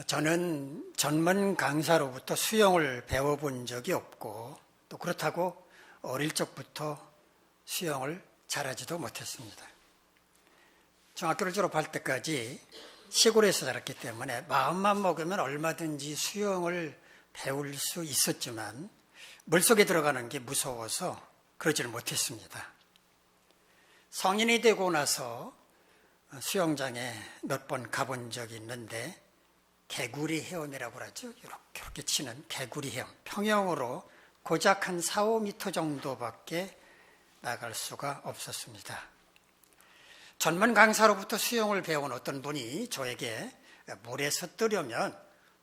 저는 전문 강사로부터 수영을 배워본 적이 없고 또 그렇다고 어릴 적부터 수영을 잘하지도 못했습니다. 중학교를 졸업할 때까지 시골에서 자랐기 때문에 마음만 먹으면 얼마든지 수영을 배울 수 있었지만 물속에 들어가는 게 무서워서 그러지를 못했습니다. 성인이 되고 나서 수영장에 몇 번 가본 적이 있는데 개구리 헤엄이라고 하죠. 이렇게 치는 개구리 헤엄. 평영으로 고작 한 4, 5m 정도밖에 나갈 수가 없었습니다. 전문 강사로부터 수영을 배운 어떤 분이 저에게 물에서 뜨려면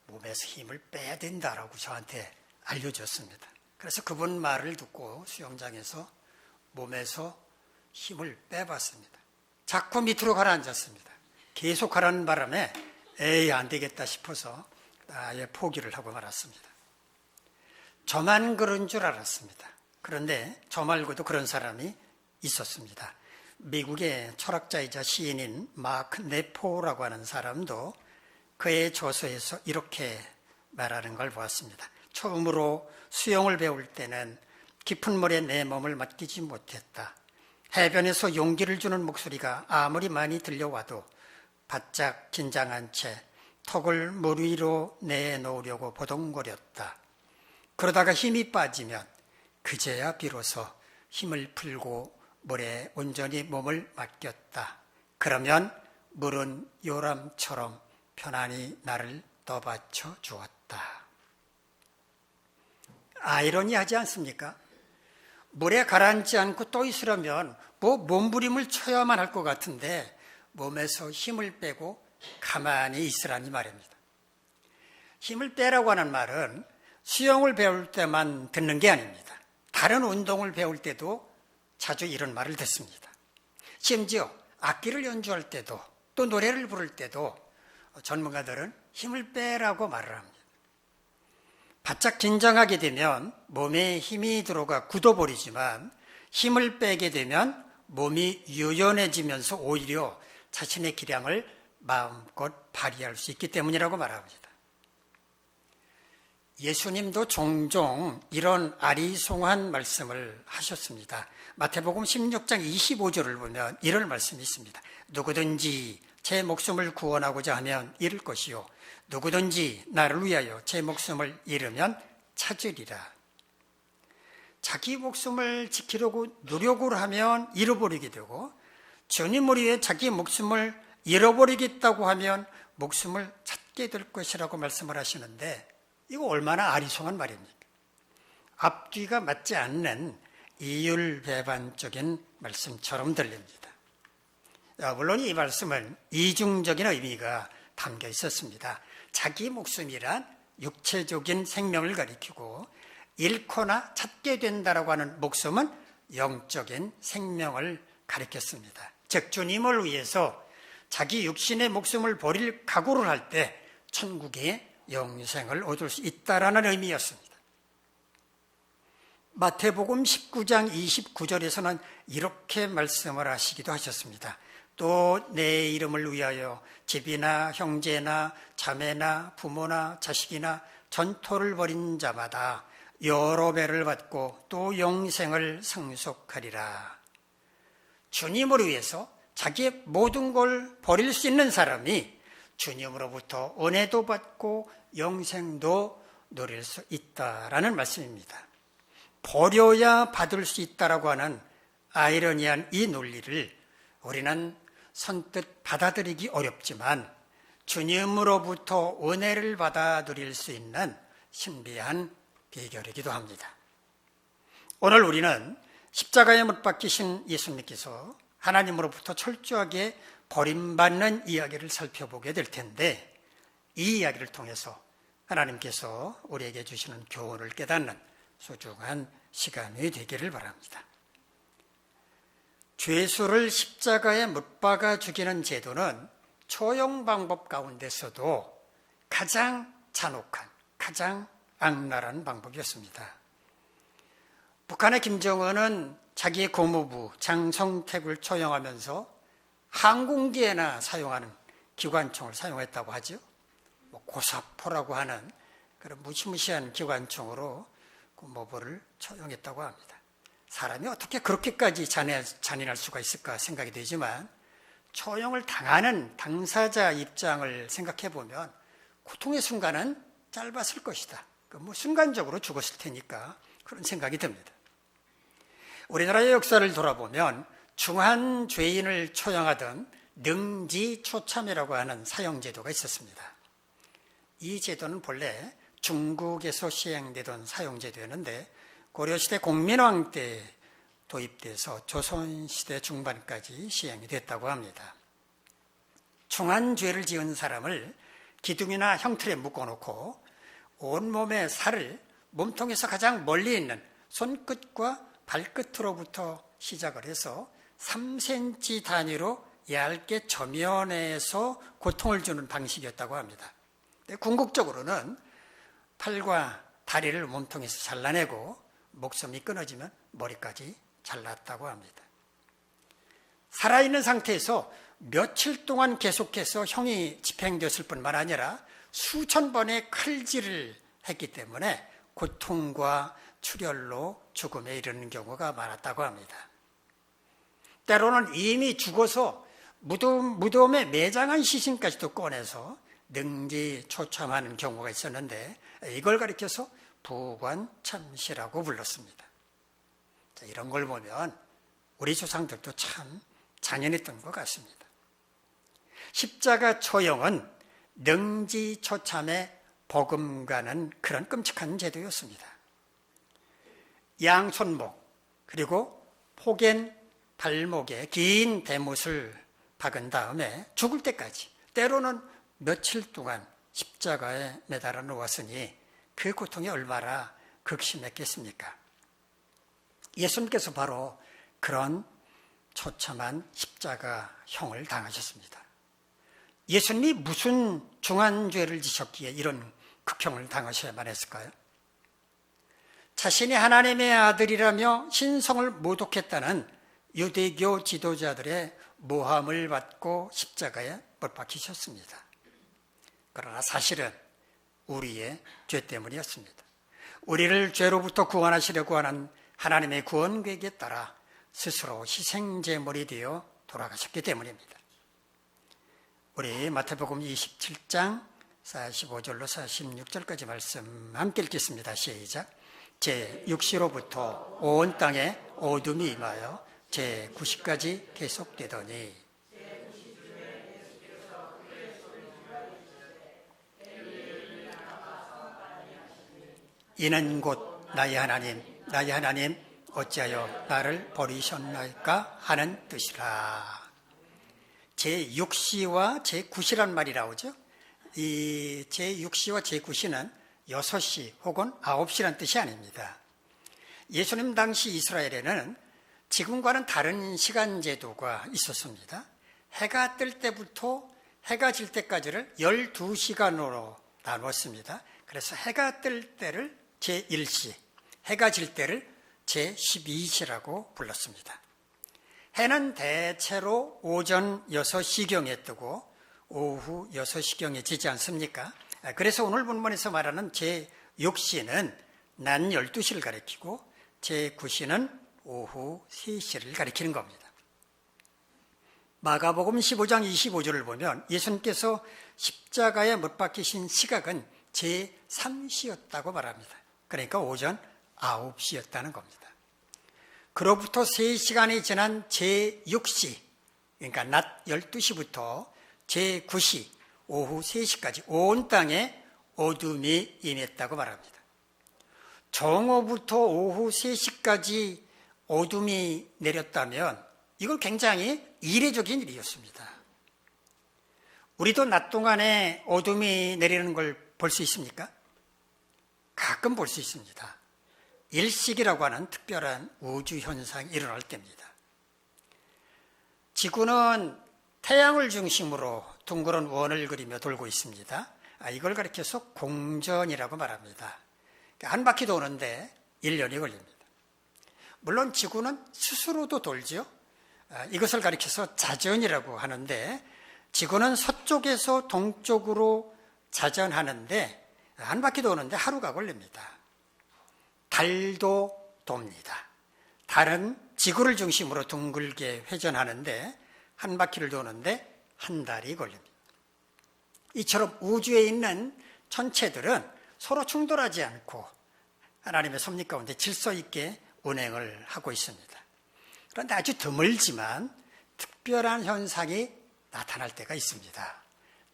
몸에서 힘을 빼야 된다라고 저한테 알려줬습니다. 그래서 그분 말을 듣고 수영장에서 몸에서 힘을 빼봤습니다. 자꾸 밑으로 가라앉았습니다. 계속 가라앉는 바람에 에이 안 되겠다 싶어서 아예 포기를 하고 말았습니다. 저만 그런 줄 알았습니다. 그런데 저 말고도 그런 사람이 있었습니다. 미국의 철학자이자 시인인 마크 네포라고 하는 사람도 그의 저서에서 이렇게 말하는 걸 보았습니다. 처음으로 수영을 배울 때는 깊은 물에 내 몸을 맡기지 못했다. 해변에서 용기를 주는 목소리가 아무리 많이 들려와도 바짝 긴장한 채 턱을 물 위로 내놓으려고 보동거렸다. 그러다가 힘이 빠지면 그제야 비로소 힘을 풀고 물에 온전히 몸을 맡겼다. 그러면 물은 요람처럼 편안히 나를 떠받쳐 주었다. 아이러니하지 않습니까? 물에 가라앉지 않고 떠 있으려면 몸부림을 쳐야만 할 것 같은데 몸에서 힘을 빼고 가만히 있으라니 말입니다. 힘을 빼라고 하는 말은 수영을 배울 때만 듣는 게 아닙니다. 다른 운동을 배울 때도 자주 이런 말을 듣습니다. 심지어 악기를 연주할 때도 또 노래를 부를 때도 전문가들은 힘을 빼라고 말을 합니다. 바짝 긴장하게 되면 몸에 힘이 들어가 굳어버리지만 힘을 빼게 되면 몸이 유연해지면서 오히려 자신의 기량을 마음껏 발휘할 수 있기 때문이라고 말합니다. 예수님도 종종 이런 아리송한 말씀을 하셨습니다. 마태복음 16장 25절을 보면 이런 말씀이 있습니다. 누구든지 제 목숨을 구원하고자 하면 잃을 것이요 누구든지 나를 위하여 제 목숨을 잃으면 찾으리라. 자기 목숨을 지키려고 노력을 하면 잃어버리게 되고 주님을 위해 자기 목숨을 잃어버리겠다고 하면 목숨을 찾게 될 것이라고 말씀을 하시는데 이거 얼마나 아리송한 말입니까? 앞뒤가 맞지 않는 이율배반적인 말씀처럼 들립니다. 물론 이 말씀은 이중적인 의미가 담겨 있었습니다. 자기 목숨이란 육체적인 생명을 가리키고 잃거나 찾게 된다라고 하는 목숨은 영적인 생명을 가리켰습니다. 즉 주님을 위해서 자기 육신의 목숨을 버릴 각오를 할 때 천국의 영생을 얻을 수 있다라는 의미였습니다. 마태복음 19장 29절에서는 이렇게 말씀을 하시기도 하셨습니다. 또 내 이름을 위하여 집이나 형제나 자매나 부모나 자식이나 전토를 벌인 자마다 여러 배를 받고 또 영생을 상속하리라. 주님을 위해서 자기의 모든 걸 버릴 수 있는 사람이 주님으로부터 은혜도 받고 영생도 누릴 수 있다라는 말씀입니다. 버려야 받을 수 있다라고 하는 아이러니한 이 논리를 우리는 선뜻 받아들이기 어렵지만 주님으로부터 은혜를 받아들일 수 있는 신비한 비결이기도 합니다. 오늘 우리는 십자가에 못 박히신 예수님께서 하나님으로부터 철저하게 버림받는 이야기를 살펴보게 될 텐데 이 이야기를 통해서 하나님께서 우리에게 주시는 교훈을 깨닫는 소중한 시간이 되기를 바랍니다. 죄수를 십자가에 못 박아 죽이는 제도는 처형 방법 가운데서도 가장 잔혹한, 가장 악랄한 방법이었습니다. 북한의 김정은은 자기의 고모부 장성택을 처형하면서 항공기에나 사용하는 기관총을 사용했다고 하죠. 고사포라고 하는 그런 무시무시한 기관총으로 그 모보를 처형했다고 합니다. 사람이 어떻게 그렇게까지 잔인할 수가 있을까 생각이 되지만 처형을 당하는 당사자 입장을 생각해 보면 고통의 순간은 짧았을 것이다. 순간적으로 죽었을 테니까 그런 생각이 듭니다. 우리나라의 역사를 돌아보면 중한 죄인을 처형하던 능지초참이라고 하는 사형제도가 있었습니다. 이 제도는 본래 중국에서 시행되던 사형제도였는데 고려시대 공민왕 때 도입돼서 조선시대 중반까지 시행이 됐다고 합니다. 중한 죄를 지은 사람을 기둥이나 형틀에 묶어놓고 온몸의 살을 몸통에서 가장 멀리 있는 손끝과 발끝으로부터 시작을 해서 3cm 단위로 얇게 점연해서 고통을 주는 방식이었다고 합니다. 궁극적으로는 팔과 다리를 몸통에서 잘라내고 목숨이 끊어지면 머리까지 잘랐다고 합니다. 살아있는 상태에서 며칠 동안 계속해서 형이 집행되었을 뿐만 아니라 수천 번의 칼질을 했기 때문에 고통과 출혈로 죽음에 이르는 경우가 많았다고 합니다. 때로는 이미 죽어서 무덤에 매장한 시신까지도 꺼내서 능지초참하는 경우가 있었는데 이걸 가리켜서 부관참시라고 불렀습니다. 자, 이런 걸 보면 우리 조상들도 참 잔인했던 것 같습니다. 십자가 처형은 능지초참에 버금가는 그런 끔찍한 제도였습니다. 양손목 그리고 포갠 발목에 긴 대못을 박은 다음에 죽을 때까지 때로는 며칠 동안 십자가에 매달아 놓았으니 그 고통이 얼마나 극심했겠습니까? 예수님께서 바로 그런 처참한 십자가형을 당하셨습니다. 예수님이 무슨 중한 죄를 지셨기에 이런 극형을 당하셔야만 했을까요? 자신이 하나님의 아들이라며 신성을 모독했다는 유대교 지도자들의 모함을 받고 십자가에 못 박히셨습니다. 그러나 사실은 우리의 죄 때문이었습니다. 우리를 죄로부터 구원하시려고 하는 하나님의 구원 계획에 따라 스스로 희생제물이 되어 돌아가셨기 때문입니다. 우리 마태복음 27장 45절로 46절까지 말씀 함께 읽겠습니다. 시작. 제6시로부터 온 땅에 어둠이 임하여 제9시까지 계속되더니 이는 곧 나의 하나님 어찌하여 나를 버리셨나이까 하는 뜻이라. 제6시와 제9시란 말이 나오죠. 이 제6시와 제9시는 6시 혹은 9시란 뜻이 아닙니다. 예수님 당시 이스라엘에는 지금과는 다른 시간 제도가 있었습니다. 해가 뜰 때부터 해가 질 때까지를 12시간으로 나누었습니다. 그래서 해가 뜰 때를 제1시, 해가 질 때를 제12시라고 불렀습니다. 해는 대체로 오전 6시경에 뜨고 오후 6시경에 지지 않습니까? 그래서 오늘 본문에서 말하는 제6시는 낮 12시를 가리키고 제9시는 오후 3시를 가리키는 겁니다. 마가복음 15장 25절을 보면 예수님께서 십자가에 못 박히신 시각은 제3시였다고 말합니다. 그러니까 오전 9시였다는 겁니다. 그로부터 3시간이 지난 제6시, 그러니까 낮 12시부터 제9시, 오후 3시까지 온 땅에 어둠이 임했다고 말합니다. 정오부터 오후 3시까지 어둠이 내렸다면 이건 굉장히 이례적인 일이었습니다. 우리도 낮 동안에 어둠이 내리는 걸 볼 수 있습니까? 가끔 볼 수 있습니다. 일식이라고 하는 특별한 우주 현상이 일어날 때입니다. 지구는 태양을 중심으로 둥그런 원을 그리며 돌고 있습니다. 이걸 가리켜서 공전이라고 말합니다. 한 바퀴 도는데 1년이 걸립니다. 물론 지구는 스스로도 돌죠. 이것을 가리켜서 자전이라고 하는데 지구는 서쪽에서 동쪽으로 자전하는데 한 바퀴 도는데 하루가 걸립니다. 달도 돕니다. 달은 지구를 중심으로 둥글게 회전하는데 한 바퀴를 도는데 한 달이 걸립니다. 이처럼 우주에 있는 천체들은 서로 충돌하지 않고 하나님의 섭리 가운데 질서 있게 운행을 하고 있습니다. 그런데 아주 드물지만 특별한 현상이 나타날 때가 있습니다.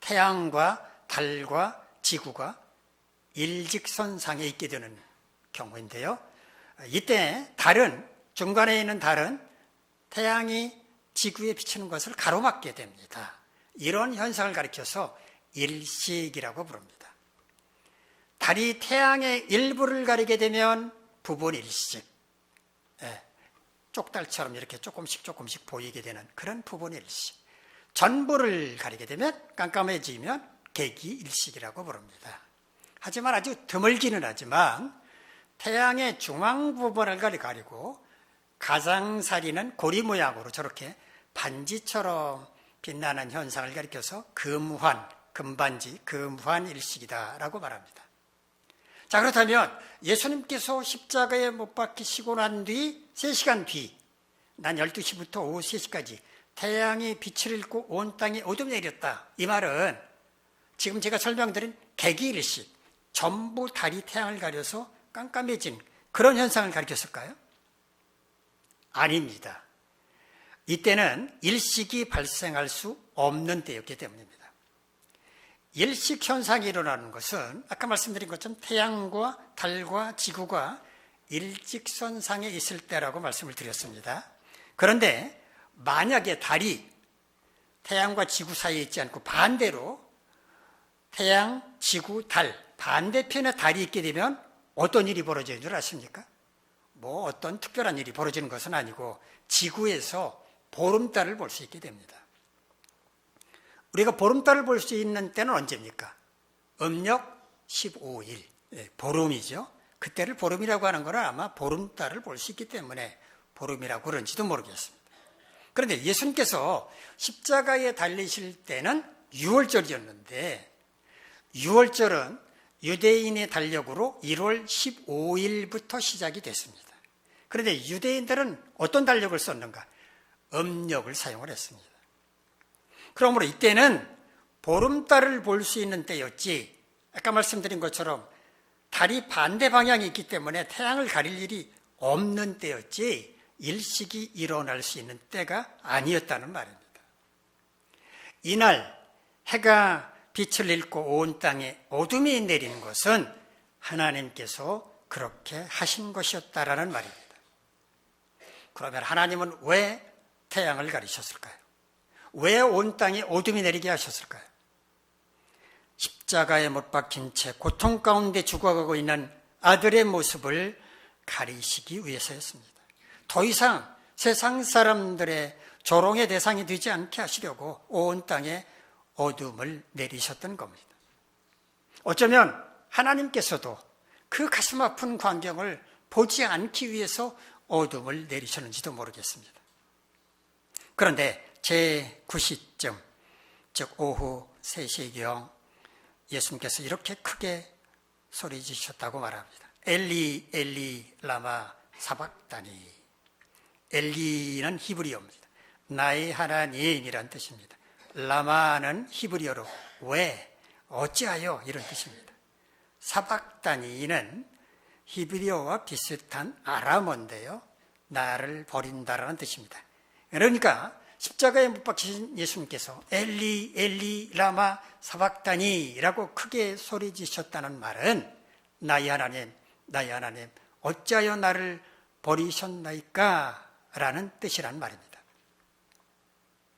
태양과 달과 지구가 일직선상에 있게 되는 경우인데요. 이때 중간에 있는 달은 태양이 지구에 비치는 것을 가로막게 됩니다. 이런 현상을 가리켜서 일식이라고 부릅니다. 달이 태양의 일부를 가리게 되면 부분일식, 쪽달처럼 이렇게 조금씩 보이게 되는 그런 부분일식, 전부를 가리게 되면 깜깜해지면 개기일식이라고 부릅니다. 하지만 아주 드물기는 하지만 태양의 중앙 부분을 가리고 가장사리는 고리 모양으로 저렇게 반지처럼 빛나는 현상을 가리켜서 금반지, 금환일식이다라고 말합니다. 자, 그렇다면 예수님께서 십자가에 못 박히시고 난 뒤 3시간 뒤, 난 12시부터 오후 3시까지 태양이 빛을 잃고 온 땅에 어둠이 내렸다. 이 말은 지금 제가 설명드린 개기일식, 전부 달이 태양을 가려서 깜깜해진 그런 현상을 가리켰을까요? 아닙니다. 이때는 일식이 발생할 수 없는 때였기 때문입니다. 일식 현상이 일어나는 것은 아까 말씀드린 것처럼 태양과 달과 지구가 일직선상에 있을 때라고 말씀을 드렸습니다. 그런데 만약에 달이 태양과 지구 사이에 있지 않고 반대로 태양, 지구, 달 반대편에 달이 있게 되면 어떤 일이 벌어지는 줄 아십니까? 어떤 특별한 일이 벌어지는 것은 아니고 지구에서 보름달을 볼 수 있게 됩니다. 우리가 보름달을 볼 수 있는 때는 언제입니까? 음력 15일, 보름이죠. 그때를 보름이라고 하는 건 아마 보름달을 볼 수 있기 때문에 보름이라고 그런지도 모르겠습니다. 그런데 예수님께서 십자가에 달리실 때는 6월절이었는데 6월절은 유대인의 달력으로 1월 15일부터 시작이 됐습니다. 그런데 유대인들은 어떤 달력을 썼는가? 음력을 사용을 했습니다. 그러므로 이때는 보름달을 볼 수 있는 때였지, 아까 말씀드린 것처럼 달이 반대 방향이 있기 때문에 태양을 가릴 일이 없는 때였지 일식이 일어날 수 있는 때가 아니었다는 말입니다. 이날 해가 빛을 잃고 온 땅에 어둠이 내리는 것은 하나님께서 그렇게 하신 것이었다라는 말입니다. 그러면 하나님은 왜 태양을 가리셨을까요? 왜 온 땅에 어둠이 내리게 하셨을까요? 십자가에 못 박힌 채 고통 가운데 죽어가고 있는 아들의 모습을 가리시기 위해서였습니다. 더 이상 세상 사람들의 조롱의 대상이 되지 않게 하시려고 온 땅에 어둠을 내리셨던 겁니다. 어쩌면 하나님께서도 그 가슴 아픈 광경을 보지 않기 위해서 어둠을 내리셨는지도 모르겠습니다. 그런데 제9시쯤, 즉 오후 3시경 예수님께서 이렇게 크게 소리 지셨다고 말합니다. 엘리 엘리 라마 사박다니. 엘리는 히브리어입니다. 나의 하나님이란 뜻입니다. 라마는 히브리어로 왜, 어찌하여 이런 뜻입니다. 사박다니는 히브리어와 비슷한 아람어인데요, 나를 버린다라는 뜻입니다. 그러니까 십자가에 못 박히신 예수님께서 엘리 엘리 라마 사박다니라고 크게 소리지셨다는 말은 나의 하나님 어찌하여 나를 버리셨나이까 라는 뜻이란 말입니다.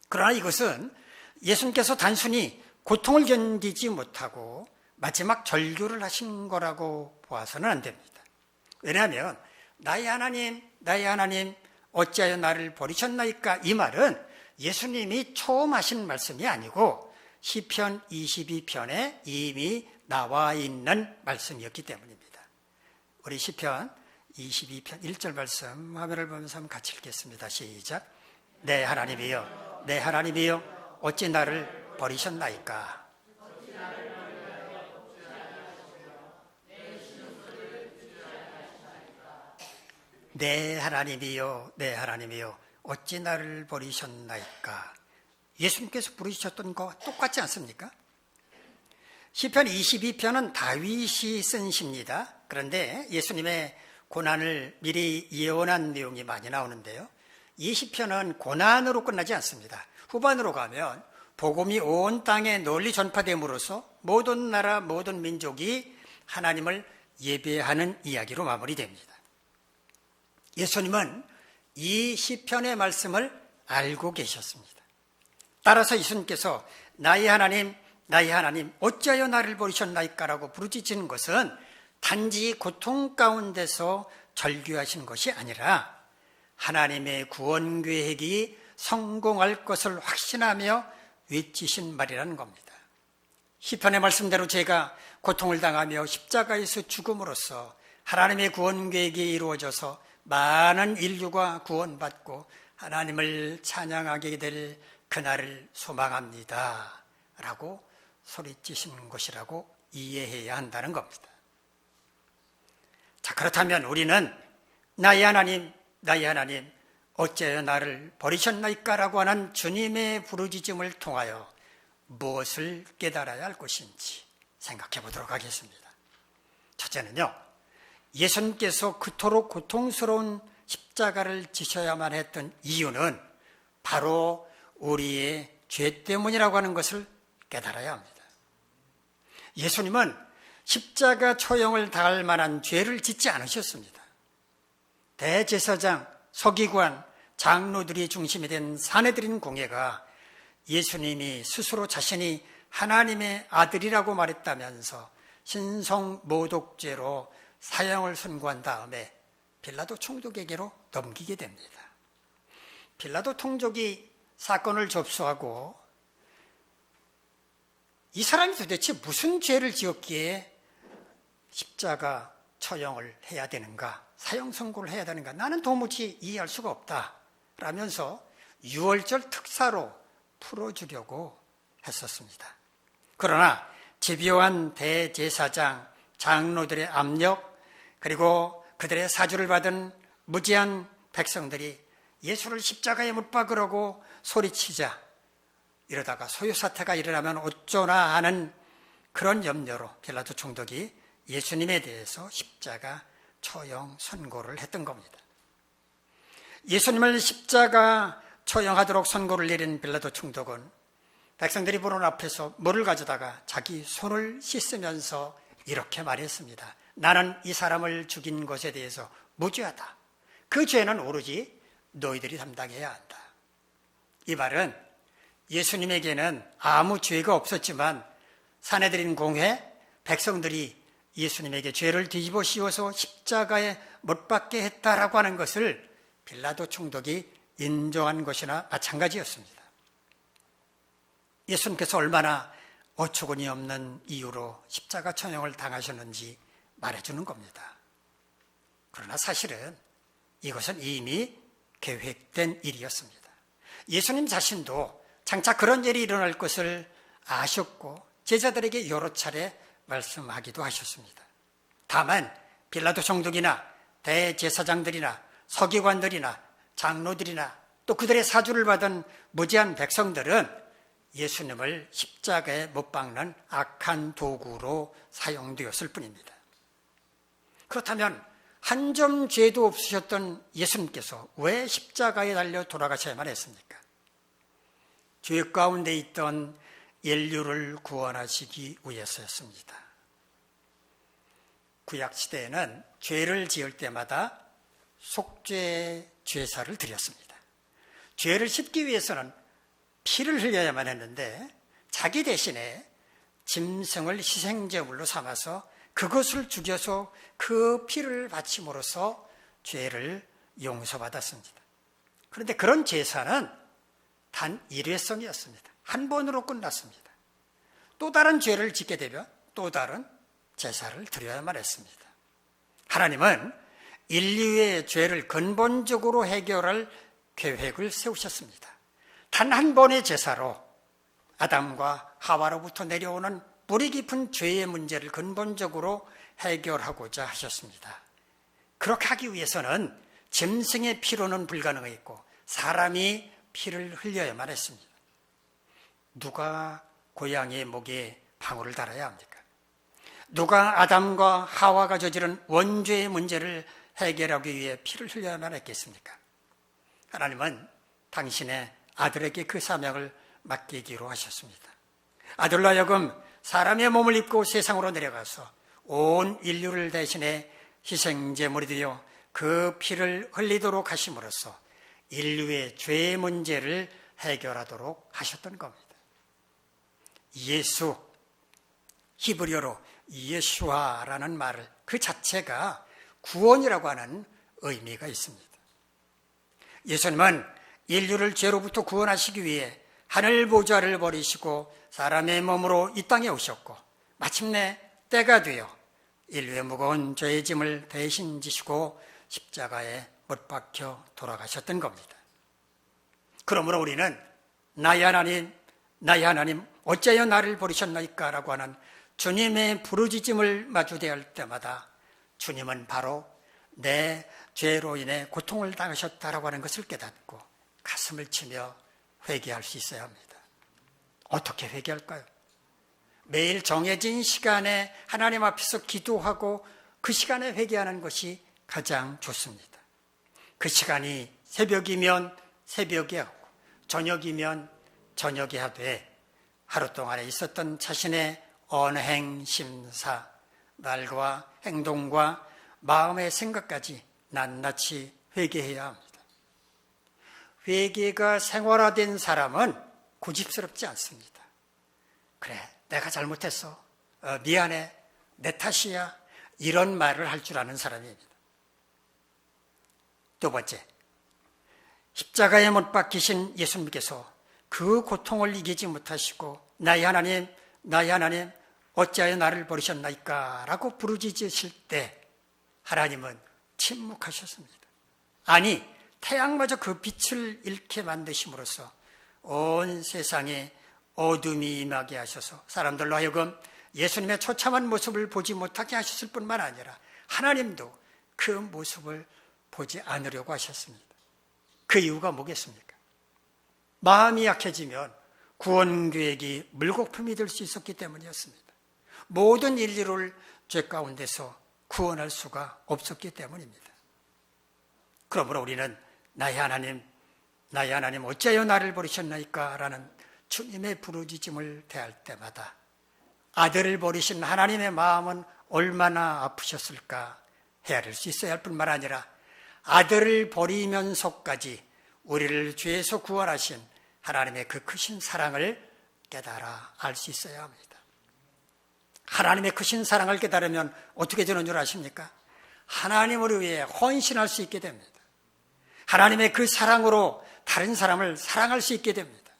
그러나 이것은 예수님께서 단순히 고통을 견디지 못하고 마지막 절규를 하신 거라고 보아서는 안 됩니다. 왜냐하면 나의 하나님 어찌하여 나를 버리셨나이까, 이 말은 예수님이 처음 하신 말씀이 아니고 시편 22편에 이미 나와 있는 말씀이었기 때문입니다. 우리 시편 22편 1절 말씀 화면을 보면서 한번 같이 읽겠습니다. 시작. 내 하나님이여 어찌 나를 버리셨나이까. 내 하나님이여 내 하나님이여 어찌 나를 버리셨나이까. 예수님께서 부르셨던 것과 똑같지 않습니까? 시편 22편은 다윗이 쓴 시입니다. 그런데 예수님의 고난을 미리 예언한 내용이 많이 나오는데요. 이 시편은 고난으로 끝나지 않습니다. 후반으로 가면 복음이 온 땅에 널리 전파됨으로써 모든 나라 모든 민족이 하나님을 예배하는 이야기로 마무리됩니다. 예수님은 이 시편의 말씀을 알고 계셨습니다. 따라서 예수님께서 나의 하나님 어찌하여 나를 버리셨나이까라고 부르짖는 것은 단지 고통 가운데서 절규하신 것이 아니라 하나님의 구원 계획이 성공할 것을 확신하며 외치신 말이라는 겁니다. 시편의 말씀대로 제가 고통을 당하며 십자가에서 죽음으로써 하나님의 구원 계획이 이루어져서 많은 인류가 구원받고 하나님을 찬양하게 될 그날을 소망합니다 라고 소리치신 것이라고 이해해야 한다는 겁니다. 자, 그렇다면 우리는 나의 하나님 어찌하여 나를 버리셨나이까 라고 하는 주님의 부르짖음을 통하여 무엇을 깨달아야 할 것인지 생각해 보도록 하겠습니다. 첫째는요, 예수님께서 그토록 고통스러운 십자가를 지셔야만 했던 이유는 바로 우리의 죄 때문이라고 하는 것을 깨달아야 합니다. 예수님은 십자가 처형을 당할 만한 죄를 짓지 않으셨습니다. 대제사장, 서기관, 장로들이 중심이 된 사내들인 공회가 예수님이 스스로 자신이 하나님의 아들이라고 말했다면서 신성모독죄로 사형을 선고한 다음에 빌라도 총독에게로 넘기게 됩니다. 빌라도 총독이 사건을 접수하고 이 사람이 도대체 무슨 죄를 지었기에 십자가 처형을 해야 되는가, 사형 선고를 해야 되는가, 나는 도무지 이해할 수가 없다 라면서 유월절 특사로 풀어주려고 했었습니다. 그러나 집요한 대제사장, 장로들의 압력, 그리고 그들의 사주를 받은 무지한 백성들이 예수를 십자가에 못 박으라고 소리치자 이러다가 소요사태가 일어나면 어쩌나 하는 그런 염려로 빌라도 총독이 예수님에 대해서 십자가 처형 선고를 했던 겁니다. 예수님을 십자가 처형하도록 선고를 내린 빌라도 총독은 백성들이 보는 앞에서 물을 가져다가 자기 손을 씻으면서 이렇게 말했습니다. 나는 이 사람을 죽인 것에 대해서 무죄하다. 그 죄는 오로지 너희들이 담당해야 한다. 이 말은 예수님에게는 아무 죄가 없었지만 사내들인 공회, 백성들이 예수님에게 죄를 뒤집어 씌워서 십자가에 못 박게 했다라고 하는 것을 빌라도 총독이 인정한 것이나 마찬가지였습니다. 예수님께서 얼마나 어처구니 없는 이유로 십자가 처형을 당하셨는지 말해주는 겁니다. 그러나 사실은 이것은 이미 계획된 일이었습니다. 예수님 자신도 장차 그런 일이 일어날 것을 아셨고 제자들에게 여러 차례 말씀하기도 하셨습니다. 다만 빌라도 총독이나 대제사장들이나 서기관들이나 장로들이나 또 그들의 사주를 받은 무지한 백성들은 예수님을 십자가에 못 박는 악한 도구로 사용되었을 뿐입니다. 그렇다면 한 점 죄도 없으셨던 예수님께서 왜 십자가에 달려 돌아가셔야만 했습니까? 죄 가운데 있던 인류를 구원하시기 위해서였습니다. 구약시대에는 죄를 지을 때마다 속죄 제사를 드렸습니다. 죄를 씻기 위해서는 피를 흘려야만 했는데 자기 대신에 짐승을 희생제물로 삼아서 그것을 죽여서 그 피를 바침으로써 죄를 용서받았습니다. 그런데 그런 제사는 단 일회성이었습니다. 한 번으로 끝났습니다. 또 다른 죄를 짓게 되면 또 다른 제사를 드려야만 했습니다. 하나님은 인류의 죄를 근본적으로 해결할 계획을 세우셨습니다. 단 한 번의 제사로 아담과 하와로부터 내려오는 뿌리 깊은 죄의 문제를 근본적으로 해결하고자 하셨습니다. 그렇게 하기 위해서는 짐승의 피로는 불가능했고 사람이 피를 흘려야만 했습니다. 누가 고양이의 목에 방울을 달아야 합니까? 누가 아담과 하와가 저지른 원죄의 문제를 해결하기 위해 피를 흘려야만 했겠습니까? 하나님은 당신의 아들에게 그 사명을 맡기기로 하셨습니다. 아들로 하여금 사람의 몸을 입고 세상으로 내려가서 온 인류를 대신해 희생제물이 되어 그 피를 흘리도록 하심으로써 인류의 죄의 문제를 해결하도록 하셨던 겁니다. 예수, 히브리어로 예수아라는 말을 그 자체가 구원이라고 하는 의미가 있습니다. 예수님은 인류를 죄로부터 구원하시기 위해 하늘 보좌를 버리시고 사람의 몸으로 이 땅에 오셨고 마침내 때가 되어 인류의 무거운 죄의 짐을 대신 지시고 십자가에 못 박혀 돌아가셨던 겁니다. 그러므로 우리는 나의 하나님, 나의 하나님 어찌하여 나를 버리셨나이까 라고 하는 주님의 부르짖음을 마주대할 때마다 주님은 바로 내 죄로 인해 고통을 당하셨다라고 하는 것을 깨닫고 가슴을 치며 회개할 수 있어야 합니다. 어떻게 회개할까요? 매일 정해진 시간에 하나님 앞에서 기도하고 그 시간에 회개하는 것이 가장 좋습니다. 그 시간이 새벽이면 새벽에 하고 저녁이면 저녁에 하되 하루 동안에 있었던 자신의 언행, 심사, 말과 행동과 마음의 생각까지 낱낱이 회개해야 합니다. 회개가 생활화된 사람은 고집스럽지 않습니다. 그래, 내가 잘못했어. 미안해. 내 탓이야. 이런 말을 할 줄 아는 사람입니다. 두 번째, 십자가에 못 박히신 예수님께서 그 고통을 이기지 못하시고 나의 하나님, 나의 하나님 어찌하여 나를 버리셨나이까 라고 부르짖으실 때 하나님은 침묵하셨습니다. 아니, 태양마저 그 빛을 잃게 만드심으로써 온 세상에 어둠이 임하게 하셔서 사람들로 하여금 예수님의 처참한 모습을 보지 못하게 하셨을 뿐만 아니라 하나님도 그 모습을 보지 않으려고 하셨습니다. 그 이유가 뭐겠습니까? 마음이 약해지면 구원 계획이 물거품이 될 수 있었기 때문이었습니다. 모든 인류를 죄 가운데서 구원할 수가 없었기 때문입니다. 그러므로 우리는 나의 하나님, 나의 하나님 어찌하여 나를 버리셨나이까 라는 주님의 부르짖음을 대할 때마다 아들을 버리신 하나님의 마음은 얼마나 아프셨을까 헤아릴 수 있어야 할 뿐만 아니라 아들을 버리면서까지 우리를 죄에서 구원하신 하나님의 그 크신 사랑을 깨달아 알 수 있어야 합니다. 하나님의 크신 사랑을 깨달으면 어떻게 되는 줄 아십니까? 하나님을 위해 헌신할 수 있게 됩니다. 하나님의 그 사랑으로 다른 사람을 사랑할 수 있게 됩니다.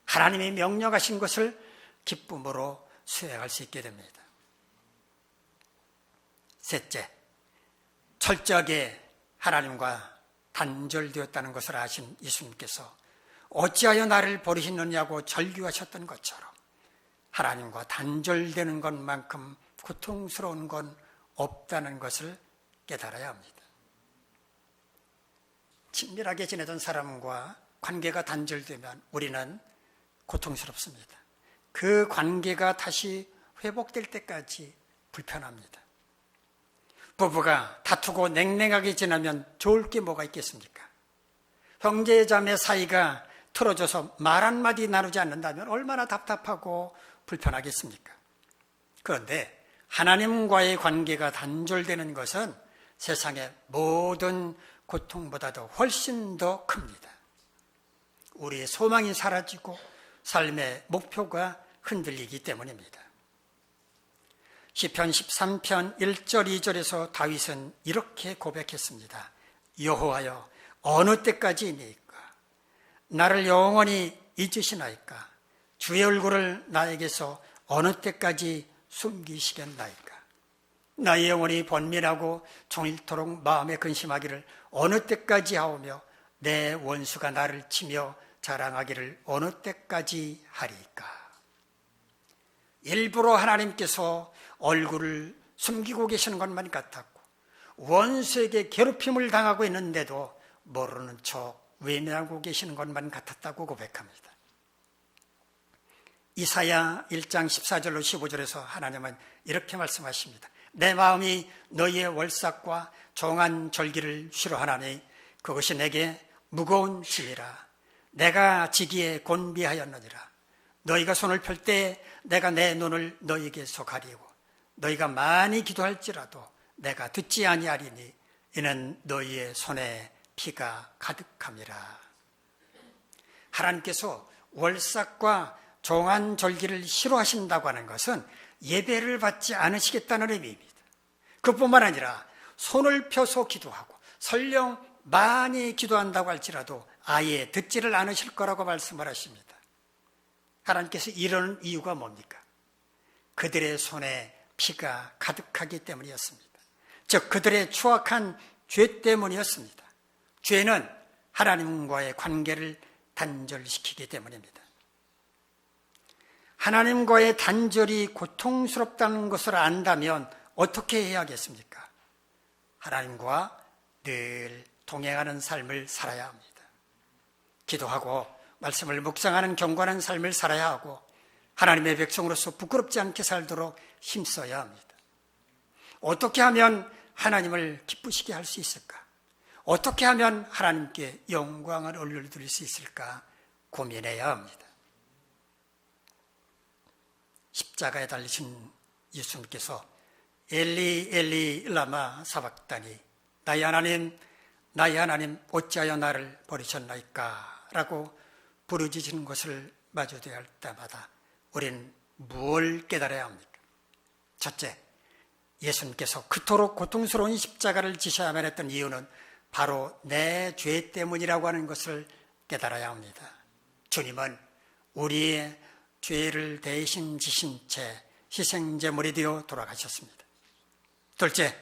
하나님이 명령하신 것을 기쁨으로 수행할 수 있게 됩니다. 셋째, 철저하게 하나님과 단절되었다는 것을 아신 예수님께서 어찌하여 나를 버리시느냐고 절규하셨던 것처럼 하나님과 단절되는 것만큼 고통스러운 건 없다는 것을 깨달아야 합니다. 친밀하게 지내던 사람과 관계가 단절되면 우리는 고통스럽습니다. 그 관계가 다시 회복될 때까지 불편합니다. 부부가 다투고 냉랭하게 지나면 좋을 게 뭐가 있겠습니까? 형제자매 사이가 틀어져서 말 한마디 나누지 않는다면 얼마나 답답하고 불편하겠습니까? 그런데 하나님과의 관계가 단절되는 것은 세상의 모든 고통보다도 훨씬 더 큽니다. 우리의 소망이 사라지고 삶의 목표가 흔들리기 때문입니다. 시편 13편 1절 2절에서 다윗은 이렇게 고백했습니다. 여호와여 어느 때까지이니까 나를 영원히 잊으시나이까 주의 얼굴을 나에게서 어느 때까지 숨기시겠나이까 나의 영혼이 번민하고 종일토록 마음에 근심하기를 어느 때까지 하오며 내 원수가 나를 치며 자랑하기를 어느 때까지 하리까. 일부러 하나님께서 얼굴을 숨기고 계시는 것만 같았고 원수에게 괴롭힘을 당하고 있는데도 모르는 척 외면하고 계시는 것만 같았다고 고백합니다. 이사야 1장 14절로 15절에서 하나님은 이렇게 말씀하십니다. 내 마음이 너희의 월삭과 종한 절기를 싫어하나니 그것이 내게 무거운 짐이라. 내가 지기에 곤비하였느니라. 너희가 손을 펼 때 내가 내 눈을 너희에게서 가리고 너희가 많이 기도할지라도 내가 듣지 아니하리니 이는 너희의 손에 피가 가득함이라. 하나님께서 월삭과 종한 절기를 싫어하신다고 하는 것은 예배를 받지 않으시겠다는 의미입니다. 그뿐만 아니라 손을 펴서 기도하고 설령 많이 기도한다고 할지라도 아예 듣지를 않으실 거라고 말씀을 하십니다. 하나님께서 이러는 이유가 뭡니까? 그들의 손에 피가 가득하기 때문이었습니다. 즉 그들의 추악한 죄 때문이었습니다. 죄는 하나님과의 관계를 단절시키기 때문입니다. 하나님과의 단절이 고통스럽다는 것을 안다면 어떻게 해야겠습니까? 하나님과 늘 동행하는 삶을 살아야 합니다. 기도하고 말씀을 묵상하는 경건한 삶을 살아야 하고 하나님의 백성으로서 부끄럽지 않게 살도록 힘써야 합니다. 어떻게 하면 하나님을 기쁘시게 할 수 있을까? 어떻게 하면 하나님께 영광을 올려드릴 수 있을까? 고민해야 합니다. 십자가에 달리신 예수님께서 엘리 엘리 라마 사박다니 나의 하나님 어찌하여 나를 버리셨나이까 라고 부르짖는 것을 마주대할 때마다 우리는 뭘 깨달아야 합니까? 첫째, 예수님께서 그토록 고통스러운 십자가를 지셔야만 했던 이유는 바로 내 죄 때문이라고 하는 것을 깨달아야 합니다. 주님은 우리의 죄를 대신 지신 채 희생제물이 되어 돌아가셨습니다. 둘째,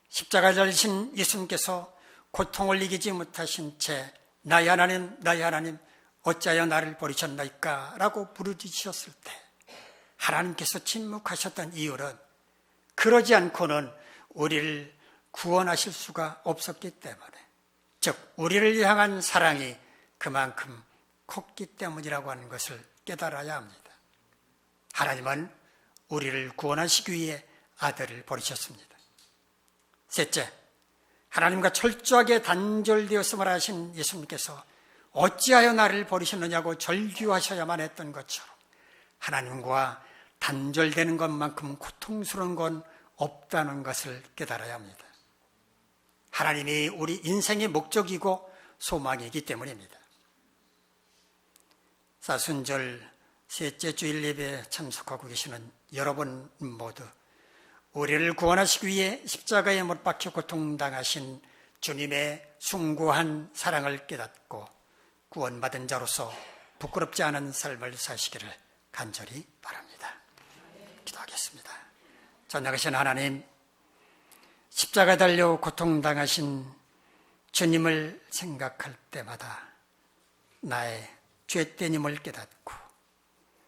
십자가에 달리신 예수님께서 고통을 이기지 못하신 채 나의 하나님 어찌하여 나를 버리셨나이까 라고 부르짖으셨을 때 하나님께서 침묵하셨던 이유는 그러지 않고는 우리를 구원하실 수가 없었기 때문에, 즉 우리를 향한 사랑이 그만큼 컸기 때문이라고 하는 것을 깨달아야 합니다. 하나님은 우리를 구원하시기 위해 아들을 버리셨습니다. 셋째, 하나님과 철저하게 단절되었음을 아신 예수님께서 어찌하여 나를 버리셨느냐고 절규하셔야만 했던 것처럼 하나님과 단절되는 것만큼 고통스러운 건 없다는 것을 깨달아야 합니다. 하나님이 우리 인생의 목적이고 소망이기 때문입니다. 사순절 셋째 주일 예배에 참석하고 계시는 여러분 모두 우리를 구원하시기 위해 십자가에 못 박혀 고통당하신 주님의 숭고한 사랑을 깨닫고 구원받은 자로서 부끄럽지 않은 삶을 사시기를 간절히 바랍니다. 기도하겠습니다. 전능하신 하나님, 십자가에 달려 고통당하신 주님을 생각할 때마다 나의 죄됨임을 깨닫고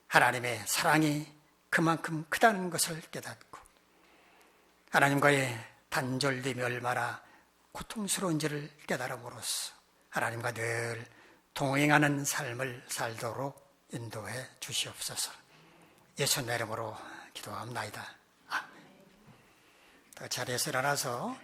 하나님의 사랑이 그만큼 크다는 것을 깨닫고 하나님과의 단절됨이 얼마나 고통스러운지를 깨달음으로써 하나님과 늘 동행하는 삶을 살도록 인도해 주시옵소서. 예수님의 이름으로 기도합나이다. 아멘. 자리에서 일어나서